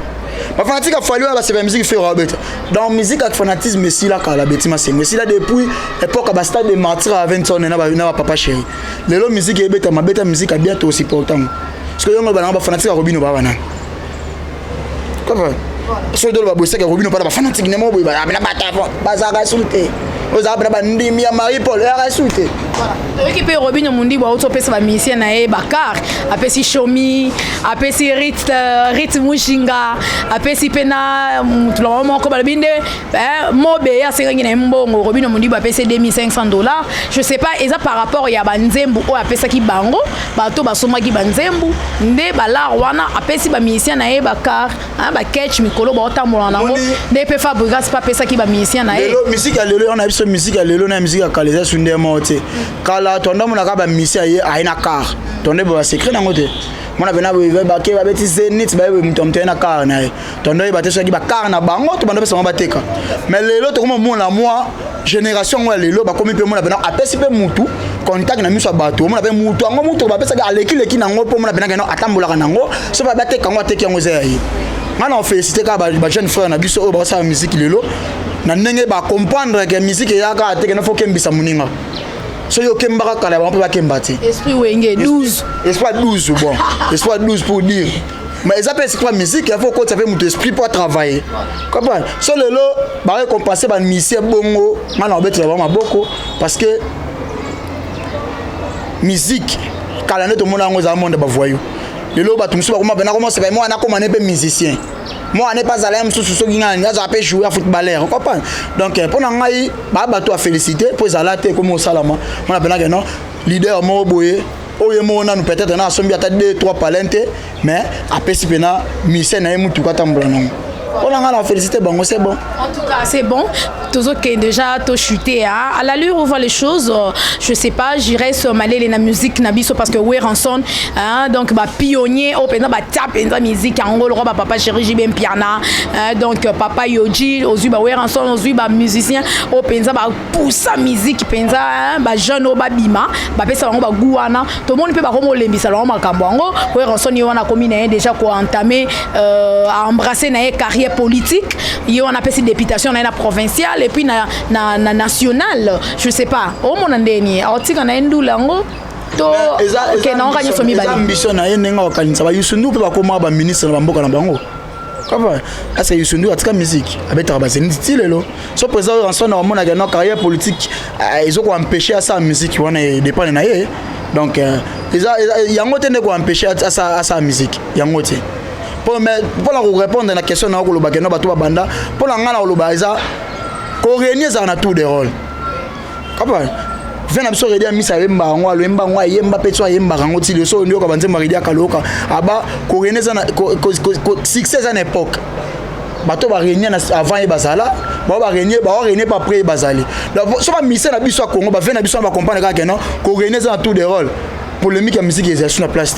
Speaker 11: ba fanatique a fali wana ba c'est la musique faire bête dans musique avec fanatisme mais si là quand la bête c'est mais si là depuis époque ba stade de martyr à 20 ans na papa chéri lelo musique est bête ma bête musique a bientôt aussi important parce que yo ba fanatique a Robino ba bana comment so do ba bosser que Robino pas ba fanatique ne mo ba na ba za ka sulté aux abra ndimi ya Marie-Paul ya rasuite
Speaker 10: voilà équipe Robino Mundi ba auto pesa ba musicien na e Bakar apesi Shomi apesi Rit Mushinga apesi pena mutlo moko balbinde mobe ya sengi na mbongo Robino Mundi ba pesa $2500 je sais pas eza par rapport ya banzembu o apesa ki bango bato basoma ki banzembu nde bala wana apesi ba musicien na e Bakar ba catch mikolo ba otambola nango nde pe Fabregas pa pesa ki ba musicien na e
Speaker 11: musique ya lelo on a musique à lelo na musique à kaleza sunde moté kala tonda mona ka ba misi aye aina car tonde ba secret na ngote mona bena ba ke ba beti zenit ba mtomte na car na tonda ba te so ki ba car na bango to banda pesa ba teka mais lelo to comme mona moi génération wa lelo ba komi pe mona bena apesi pe mutu contact na miso bato mona pe mutu ngo mutu ba pesa ka aleki na ngo po mona bena ka atambola na ngo so ba teka ngo teki ngo za yi ngana on féliciter ka ba jeune frère na biso o ba sa musique lelo na ndenge ba comprendre que musique ya ka te que na faut kembisa muninga so yo kembaka kala ba mpe ba kembati
Speaker 10: esprit wenge 12
Speaker 11: espoir 12 bon espoir 12 pour dire mais ça peut c'est quoi musique il faut que ça fait mon esprit pour travailler comprendre so lelo ba récompenser ba musicien bongo ngana obeti ba maboko parce que musique kala neto mona ngo za monde ba voyou lelo ba tumsu ba comment bena comment c'est moi na comment ne pas musicien moi n'est pas allé sous ce qui a zappé jouer à footballeur comprendre donc pour ngai ba bato à féliciter pour zalaté comme au salama on a besoin non leader mo boye oyemona nous peut-être na sombi ata 2-3 palente mais apesi pena mission na yemutu katambola nango. On a la félicité, bon, c'est bon.
Speaker 10: En tout cas, c'est bon. Tout ce qui est déjà tout chuté. Hein. À l'allure où on voit les choses, je sais pas, j'irais sur Malé la musique Nabiso parce que Weranson, hein, donc bah pionnier, au pena bah tap la musique en gros, bah papa chéri Jibem Piana, donc papa Yoji, ozu bah Weranson, ozu bah musicien, au pena bah poussa musique penza, bah jeune au bah bima, bah pesa bah gouana, tout le monde peut bah comme lembi salon bah kambango, Weranson y on a commis déjà quoi entamé à embrasser na carrière politique, il on a fait une députation na provinciale et puis na nationale, je sais pas. Au mon ndeni, otika na ndulango to OK na onga nyoso mibali.
Speaker 11: Ambition na yenga okanisa ba yusundu pe ba koma ba ministre na mboka na bango. Kapa, asa yusundu atika musique, abeta ba zeni tilelo. So président en son na mona na carrière politique, ils ont empêché à sa musique wana dépend na ye. Donc yango tende ko empêcher à sa musique. Yango te. Pour répondre à la question de banda, pour la Coréenien a tout des rôles. Venez à me Miss Ayemba, Yemba, Yemba, Petsoa, Yemba, Rangotti, le son, Nyoka, Banze, Maridia, Kaloka, Aba, Coréenien succès à l'époque. Bato va régner avant et bazala, va régner pas après bazali. Donc, si on Miss à Bissau Congo, va venir à Bissau, va comprendre que non, Coréenien a tout des rôles. Polémique à musique est sur la place.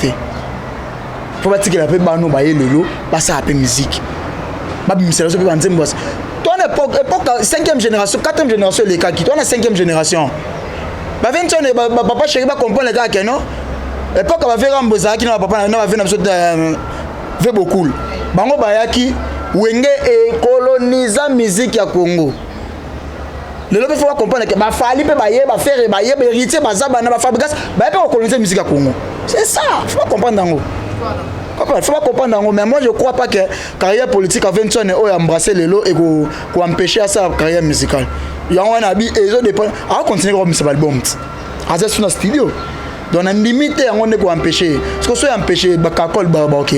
Speaker 11: Faut pas dire que la paix bano bailler le lot, pas ça appelle musique. Ba misela so pe banzem boss. Toi époque 5e génération, 4e génération les cas qui toi la 5e génération. Ba 20 ans papa chéri ba comprendre les gars que non. Époque va faire amboza qui na papa na va venir fait beaucoup. Bango bayaki wenge et colonisa musique ya Congo. Le lobby faut comprendre que ba fali pe baye ba faire baye héritier bazaba na ba fabrication ba pe coloniser musique ya Congo. C'est ça, faut pas comprendre dango. Il ne faut pas comprendre, mais moi je ne crois pas que la carrière politique a 20 ans et embrasser les lots et qu'on empêcher à sa carrière musicale. Il y a un habit et ils ont des points. On continue comme ça, album. C'est sur notre studio. Donc on a limité, on est empêcher. Parce que si on empêche, on va kakol, ok.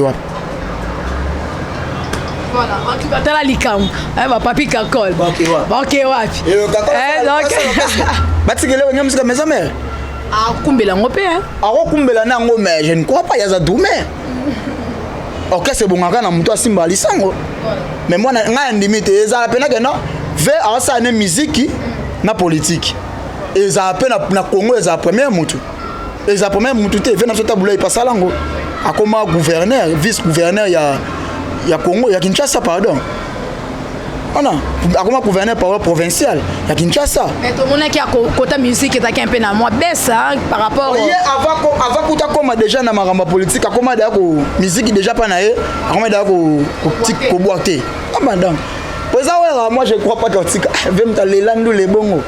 Speaker 10: Voilà, en tout cas, tu as la licam. Papi kakol. Ok, wapi.
Speaker 11: Et le kakol, c'est ce que mes amis.
Speaker 10: Ah, kumbela ngope hein.
Speaker 11: Ah, kumbela na ngome, je ne crois pas, il y a ça doumé. OK, c'est bon ngaka na muto asimba lisango. Mais moi nga limite eza pena que non, vers à ça na musique na politique. Eza pena na Congo eza premier mutu. Eza premier mutu te vena so tabula ipasa lango. Akoma gouverneur, vice-gouverneur ya Congo, ya Kinshasa pardon. Comment gouverneur par provincial, il y a Kinshasa.
Speaker 10: Mais tout le monde qui a côté musique est un peu dans moi baisse par rapport
Speaker 11: avant que tu comme déjà dans ma politique, comment d'ailleurs musique déjà pas naé, comment d'ailleurs ko boiter. Ah madame. Pour ça moi je crois pas que tu veux me aller là nous les bons.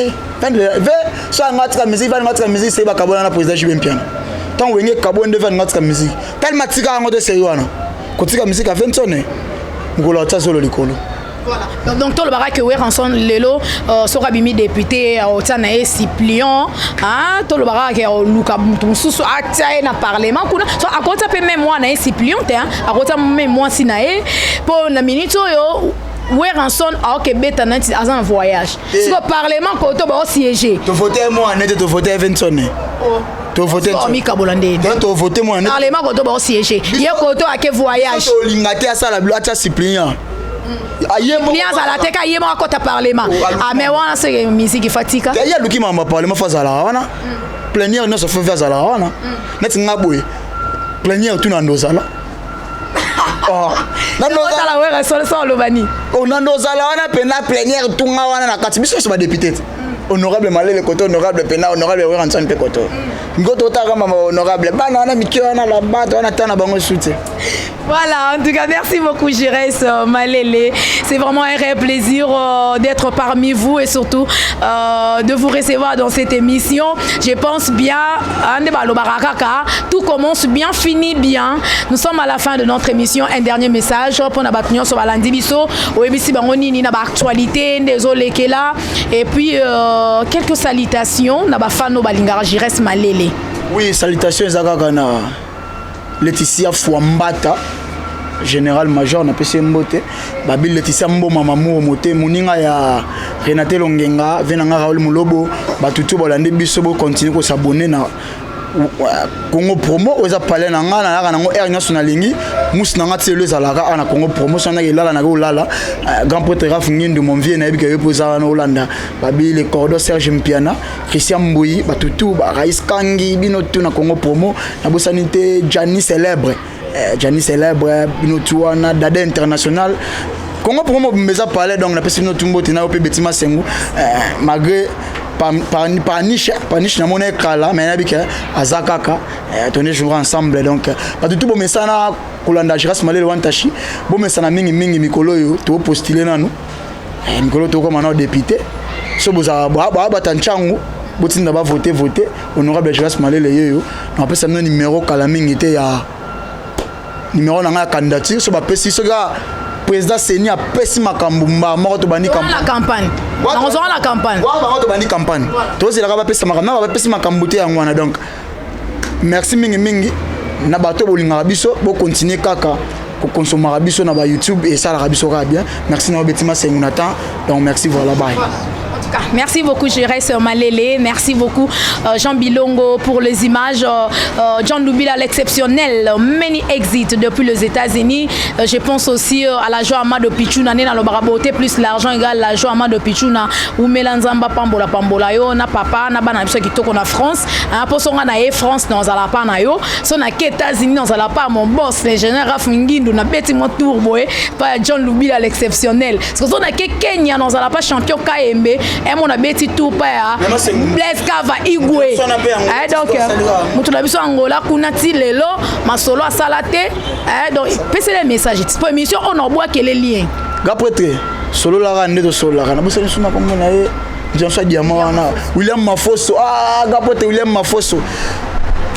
Speaker 11: Eh, soit notre musique, notre musique c'est pas kabona na président Jibem Piana. Tant wenge kabone devant notre musique. Tellement tika ngote sérieux na. Ko tika musique à 20 ans. Ngolo tsa solo likolo.
Speaker 10: Voilà. Donc tout le barak que Weranson lelo sera bimi député au Tanae Cyplion hein tout le barak que Luka Mususu acté na parlement kuna so à côté peut même moi na Cyplion hein à côté même moi sinae pour la minute yo Weranson a OK beta nanti azan voyage sur le parlement côté ba siéger
Speaker 11: tu voter moi net tu voter Vincent tu voter
Speaker 10: Omi Kabolande
Speaker 11: tu voter moi net
Speaker 10: parlement côté ba siéger il côté à que voyage
Speaker 11: to lingate ça la bloa Cyplion.
Speaker 10: Liens à la tête, il y a un côté parlement. Ah, mais on c'est musique fatika.
Speaker 11: Il y a le qui m'a parlé, m'a fait à la wana. Plénière, non, ça fait faire à la wana. Net ngaboué. Plénière, tout dans nos ala. Oh,
Speaker 10: dans nos ala, ouais, sans le bani.
Speaker 11: On a nos ala, on a peine la plénière, tout ngawana na katibiso, c'est pas député. Honorable Malé le côté, honorable Pena, honorable Weranson Pekoto. Ngoto Tara mama honorable. Banana Mikiona la batte, on attend à bango soutien.
Speaker 10: Voilà, en tout cas, merci beaucoup, Jérès Malélé. C'est vraiment un réel plaisir d'être parmi vous et surtout de vous recevoir dans cette émission. Je pense bien, tout commence bien, finit bien. Nous sommes à la fin de notre émission. Un dernier message pour la bataille sur Balandibiso, au ABC Bangoni, ni na actualité, désolé qu'elle là. Et puis quelques salutations, na bafano balingara Jérès Malélé.
Speaker 11: Oui, salutations Zagagana. Laetitia Fouambata, général-major na PC Mbote, Babil Laetitia Mboma Mamu Mote, Muninga ya Renate Longenga, Venanga Raoul Mulobo, Batutu Bolande Bisobo continue ko s'abonner Congo Promo oza palais na nga na nango air national lingi mus na nga tselo zalaka na Congo Promo sona ke lala na go lala grand prêtre Raf Ngindu mon vieux na bika yopoza na Hollanda babi le cordo Serge Mpiana Christian Mbouyi batutu ba Rais Kangi bino tu na Congo Promo na bosanité Gianni célèbre bino tu na Dada International Congo Promo mbeza palais donc na pesi no tumbo tina ope Betima Sengu malgré par niche na mon kala mais na bika azakaka tourner jour ensemble donc pas du tout bon mesana kolanda Jiras Malele wantashi bon mesana mingi mikolo yo to postuler nanu mikolo to comme un député so boza ba tanchangu botinda ba voter honorable Jiras Malele yo on peut ça numéro kala mingi te ya numéro na candidature so ba pesi so ga président Seni a pesi makambumba moko to bani
Speaker 10: campagne on sera la campagne
Speaker 11: wa to bani campagne to c'est la ba pesi makamba ba pesi makambute ya ngwana donc merci mingi na bato bolinga biso bo continuer kaka ko consommer biso na ba YouTube et ça la biso ka bien merci na Betima Sengunatan donc merci voilà bye.
Speaker 10: Merci beaucoup Jiras Malele, merci beaucoup Jean Bilongo pour les images, John Loubila l'exceptionnel, many exits depuis les États-Unis. Je pense aussi à la joie Amado Pichuna, né dans le baraboté plus l'argent égale la joie Amado Pichuna ou Melanzamba Pambola yo na papa na bana biso qui toko na France, pour son na France dans la pa na yo, son na États-Unis dans la pa mon boss l'ingénieur Raf Ngindu na beti mo turbo pas John Loubila l'exceptionnel. Parce que son na Kenya dans la pa champion KMB et mon abeti tout pa Blaise Kava Igwe donc mutu na biso Angola kuna ti lelo masolo asalate donc pese les messages pour émission on envoie que les liens
Speaker 11: gapretre solo la rande to solo la rande bosa suna comme na e Jean-François Diamant wana William Mafoso gapretre William Mafoso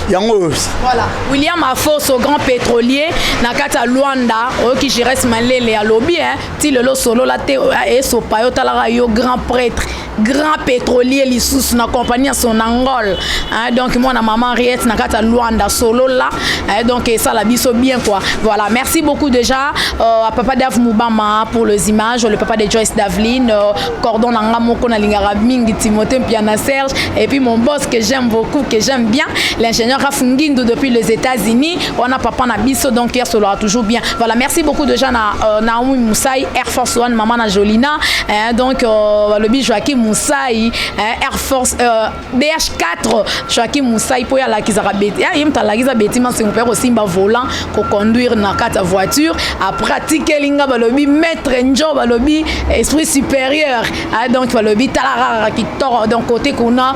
Speaker 11: yango
Speaker 10: voilà William Mafoso grand pétrolier na kata Luanda qui Jiras Malele ya lobby ti lelo solo la te et so payo tala yo grand prêtre grand pétrolier lisusu na compagnie son Angol donc moi na maman Riette na kata Luanda solo là donc ça la biso bien quoi voilà merci beaucoup déjà à papa Dave Moubama pour les images le papa de Joyce Daveline cordon nanga moko na lingara mingi Timothée Piana Serge et puis mon boss que j'aime beaucoup que j'aime bien l'ingénieur Raf Ngindu depuis les États-Unis on a papa na biso donc hier solo toujours bien voilà merci beaucoup déjà na Naomi Moussaï Air Force One maman na Jolina donc le bi Joachim Moussaï Air Force BH4 Joachim Moussaï pour la kizara beti yim ta la kiza beti man c'est mon père aussi ba volant ko conduire na kata voiture à pratiquer linga balobi maître njo balobi esprit supérieur donc balobi talara qui tord donc côté qu'on a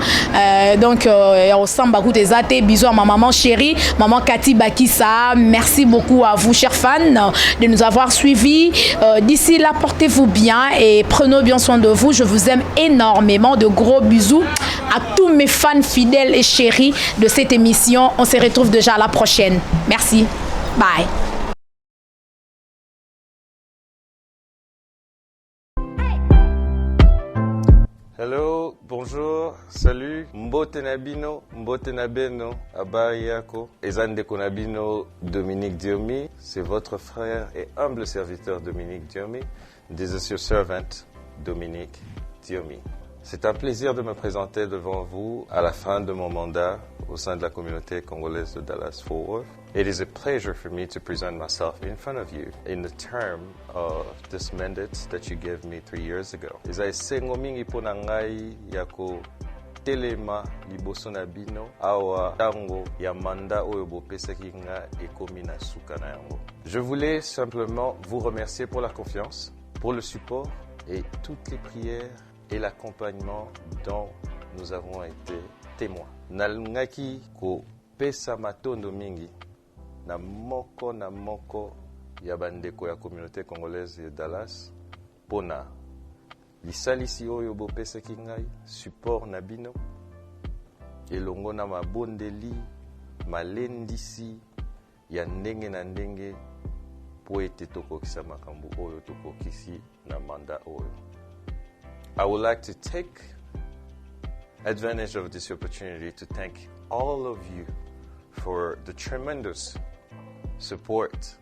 Speaker 10: donc au samba coup des athées bisous à ma maman chérie maman Cathy Bakissa merci beaucoup à vous chers fans de nous avoir suivis d'ici là portez-vous bien et prenez bien soin de vous je vous aime énormément de gros bisous à tous mes fans fidèles et chéris de cette émission on se retrouve déjà à la prochaine merci bye.
Speaker 1: Hello, bonjour, salut, mbote nabino, mbote nabeno, abari yako, ezande konabino Dominique Diomi, c'est votre frère et humble serviteur Dominique Diomi, this is your servant Dominique Diomi. C'est un plaisir de me présenter devant vous à la fin de mon mandat au sein de la communauté congolaise de Dallas-Fort Worth. It is a pleasure for me to present myself in front of you in the term of this mandate that you gave me 3 years ago. Eza esengo mingi pona ngai yako telema liboso na bino awa tango ya manda oyo bopesaki nga ekomi na suka na yango. Je voulais simplement vous remercier pour la confiance, pour le support et toutes les prières et l'accompagnement dont nous avons été témoins. Nalungaki ko pesa matondo mingi na moko ya bandeko ya communauté congolaise de Dallas pona lisalisi oyo bopesaki ngai support na bino elongo na mabondeli malendisi ya ndenge na ndenge po ete tokokisa makambo oyo tokokisi na manda oyo. I would like to take advantage of this opportunity to thank all of you for the tremendous support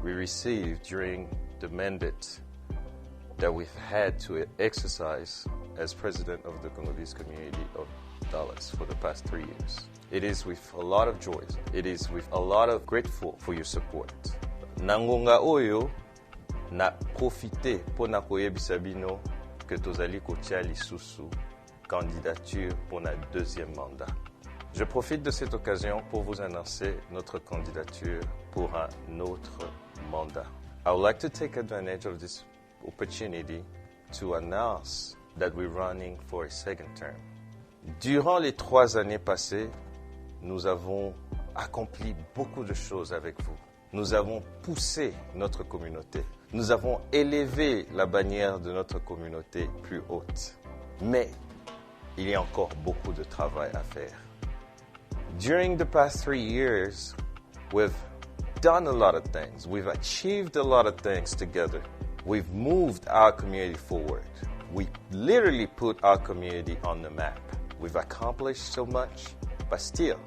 Speaker 1: we received during the mandate that we've had to exercise as president of the Congolese community of for the past 3 years. It is with a lot of joy. It is with a lot of grateful for your support. Nangonga oyo na profité pour na koyebisa bino que tozali kotia lisusu candidature pour notre deuxième mandat. Je profite de cette occasion pour vous annoncer notre candidature pour un autre mandat. I would like to take advantage of this opportunity to announce that we're running for a second term. Durant les 3 années passées, nous avons accompli beaucoup de choses avec vous. Nous avons poussé notre communauté. Nous avons élevé la bannière de notre communauté plus haute. Mais il y a encore beaucoup de travail à faire. During the past 3 years, we've done a lot of things. We've achieved a lot of things together. We've moved our community forward. We literally put our community on the map. We've accomplished so much, but still,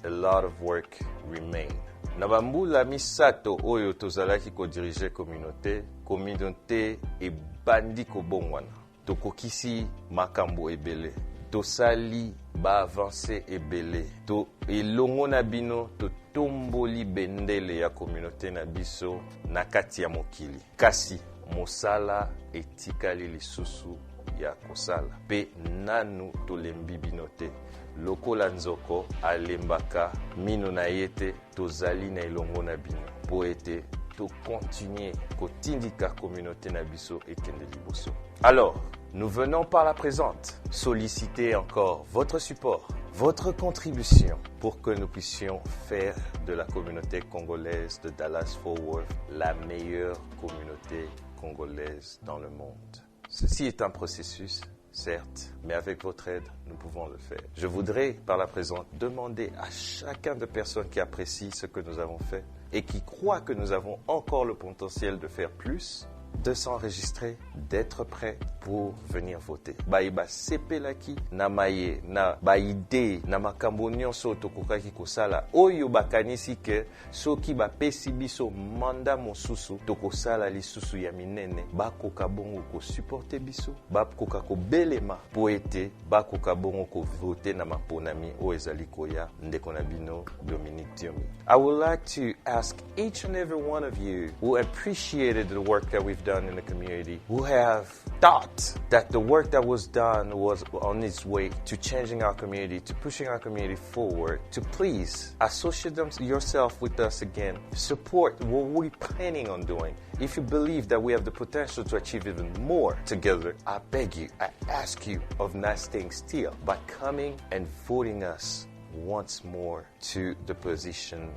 Speaker 1: a lot of work remains. Nabambula misato oyo tozalaki ko diriger communauté e bandi ko bongwana. Tokokisi makambo ebele. Tosali ba avancer ebele. To elongo na bino to tomboli bendele ya communauté na biso na kati ya mokili. Kasi mosala etikali lisusu ya kosala. Pe nanu tolembi bino te. Lokola nzoko alembaka mino na yete tozali na elongo na bino po ete to continuer kotindika communauté na biso ekende liboso. Alors, nous venons par la présente solliciter encore votre support, votre contribution pour que nous puissions faire de la communauté congolaise de Dallas-Fort Worth la meilleure communauté congolaise dans le monde. Ceci est un processus, certes, mais avec votre aide, nous pouvons le faire. Je voudrais, par la présente, demander à chacun des personnes qui apprécient ce que nous avons fait et qui croient que nous avons encore le potentiel de faire plus, de s'enregistrer, d'être prêt pour venir voter. Baiba sepelaki na maye na baide na makambo nyonso tokokaki kosala oyo bakanisi ke soki bapesi biso manda mosusu tokosala lisusu ya minene bakoka bongo ko supporter biso bakoka ko belema po ete bakoka bongo ko voter na maponami o ezali koya ndeko na bino Dominique Diomi. I would like to ask each and every one of you who appreciated the work that we've done in the community, who have thought that the work that was done was on its way to changing our community, to pushing our community forward, to please associate yourself with us again, support what we're planning on doing. If you believe that we have the potential to achieve even more together, I beg you, I ask you of not staying still, but coming and voting us once more to the position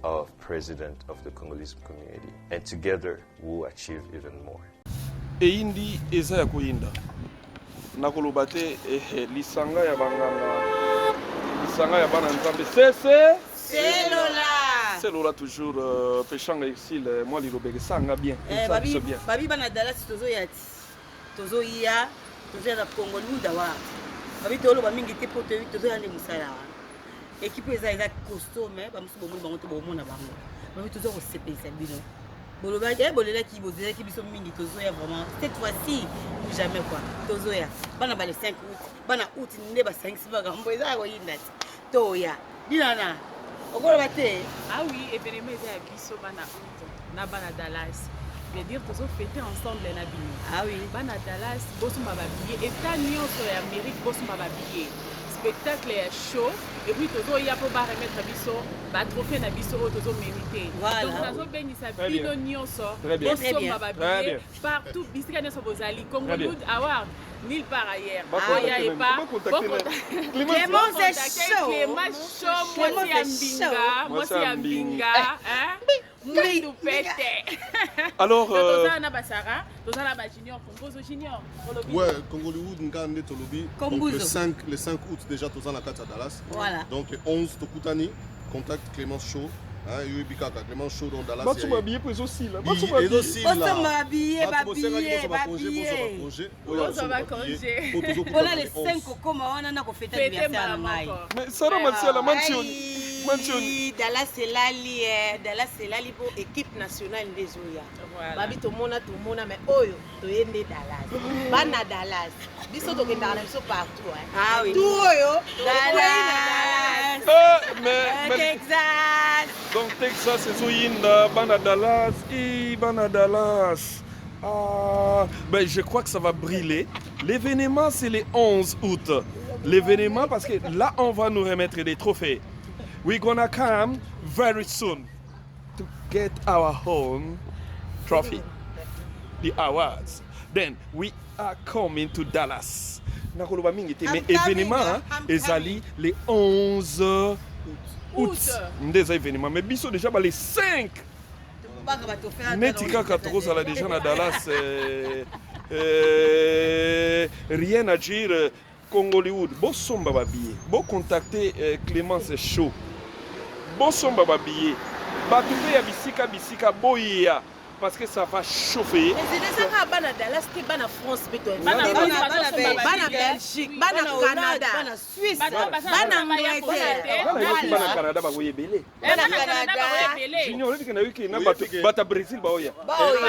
Speaker 1: of president of the Congolese community. And together, we'll achieve even more.
Speaker 18: Eindi eza ya koyinda. Nakoloba te lisanga ya banganga. Lisanga ya bana nzambe. C'est Lola toujours pêchant exil moi lilobeke sanga bien.
Speaker 2: Babi bana Dallas tozo yati. Tozo ya na Congo luda wa. Babi tolo ba mingi te poto tozo ya ne musala. Équipe eza costaud mais ba musu bomu bango to bomu na bango. Babi tozo ko sepesa bino. Boloba ya bolela ki bozela ki biso mingi tozo ya vraiment cette fois-ci ou jamais quoi. Tozo ya bana ba le 5 août, bana août nde ba 5 siba gambo eza ko yinda. To ya. Dinana. Okoloba te.
Speaker 22: Ah oui, événement eza biso bana août na bana Dallas. Veut dire tozo fêter ensemble na bino. Ah oui, bana Dallas boso maba billet état nyonso ya Amérique boso maba billet. Spectacle est chaud et puis tozo ya po ba remettre biso ba trophée na biso tozo mérité. Voilà. Donc nazo benisa bino nyonso boso maba billet partout bisika nyonso bozali Congo Good Award nulle part ailleurs. Aya et pas. Clément c'est chaud. Clément chaud. Moi c'est Ambinga, hein?
Speaker 18: Alors,
Speaker 23: ouais, Congolwood Ngande Tolobi. Donc le 5 août déjà tous en la carte à Dallas. Voilà. Donc le 11 Tokutani, contact Clément Chaud. Hein, Yubikaka Clément Chaud dans Dallas.
Speaker 18: Bah tu m'as habillé pour aussi là.
Speaker 23: Bah tu m'as habillé.
Speaker 2: On va congé. Voilà les 5 comment on a fait anniversaire à Maï.
Speaker 18: Mais ça remercie la mansion.
Speaker 2: Dallas elali pour équipe nationale des Oya. Babi tout le monde mais oyo to yende Dallas. Bana Dallas. Biso to kenda na biso partout hein. Ah oui. Tout oyo Dallas.
Speaker 18: Mais
Speaker 2: Texas.
Speaker 18: Donc Texas c'est Zoyinda, Bana Dallas, Bana Dallas. Ah, ben je crois que ça va brûler. L'événement c'est le 11 août. L'événement parce que là on va nous remettre des trophées. We're gonna come very soon to get our own trophy, the awards. Then we are coming to Dallas. Nakoloba mingi te mais événement ezali le 11 août. Ndeza événement mais biso déjà les 5. Netika Katroza là déjà na Dallas. Rien à dire. Congollywood, bon somba babillet, bon contacter Clémence Chaud, bon somba babillet, batouvé à bisika boya parce que ça va chauffer.
Speaker 2: Mais c'est ça bana Dallas, bana France béton, bana Belgique, bana Canada, bana Suisse, bana Angleterre,
Speaker 18: bana Canada ba voye belé.
Speaker 2: Bana Canada,
Speaker 18: Junior on dit que na wiki na bata Brésil ba oya.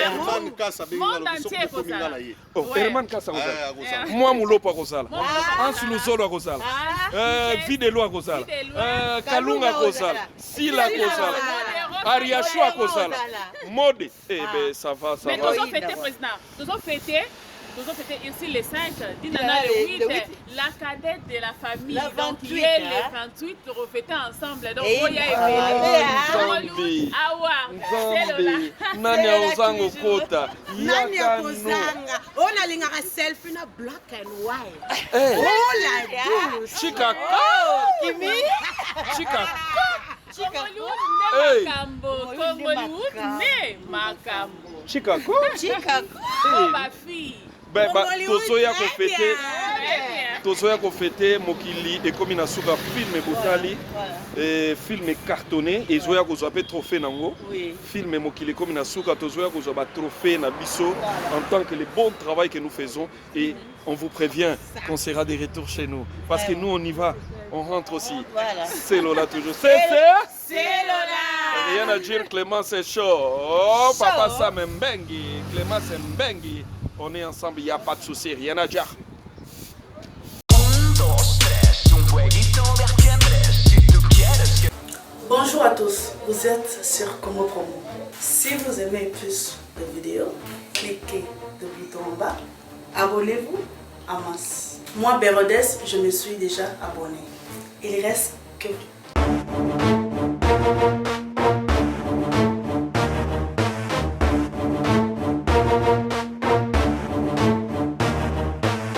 Speaker 23: Herman Kasa benga biso ko mingala ye.
Speaker 18: Oh, Herman Kasa kozala. Moi mulopo kozala. Ansu Luzolo kozala. Videlo kozala. Kalunga kozala. Sila kozala. Ariashua kozala. Mode. Ben, ça va.
Speaker 22: Mais nous avons fêté, président. Nous avons fêté ici les 5, Dinana le 8, la cadette de la famille. Donc, il est les 28, nous refêtons ensemble. Donc, Oya et Bélé.
Speaker 18: Nzambi. Nanya Ozango Kota.
Speaker 2: Nanya Kozanga. On a l'ingara selfie na black and white. Oh la douce.
Speaker 18: Chicago.
Speaker 2: Kimi.
Speaker 18: Chicago.
Speaker 22: Congollywood né Makambo.
Speaker 18: Chicago.
Speaker 22: Oh ma fille.
Speaker 18: Ben tozoya ko fêter mokili ekomi na suka film botali film cartonné ezoya ko zoa trophée nango film mokili ekomi na suka tozoya ko zoa trophée na biso en tant que le bon travail que nous faisons et on vous prévient qu'on sera de retour chez nous parce que nous on y va, on rentre aussi. C'est Lola toujours. C'est
Speaker 2: Lola.
Speaker 18: Rien à dire, Clément c'est chaud. Oh papa Sam Mbengi, Clément c'est Mbengi. On est ensemble, il n'y a pas de souci, rien à dire.
Speaker 4: Bonjour à tous, vous êtes sur Congo Promo. Si vous aimez plus de vidéos, cliquez le bouton en bas, abonnez-vous en masse. Moi, Bérodès, je me suis déjà abonné. Il reste que...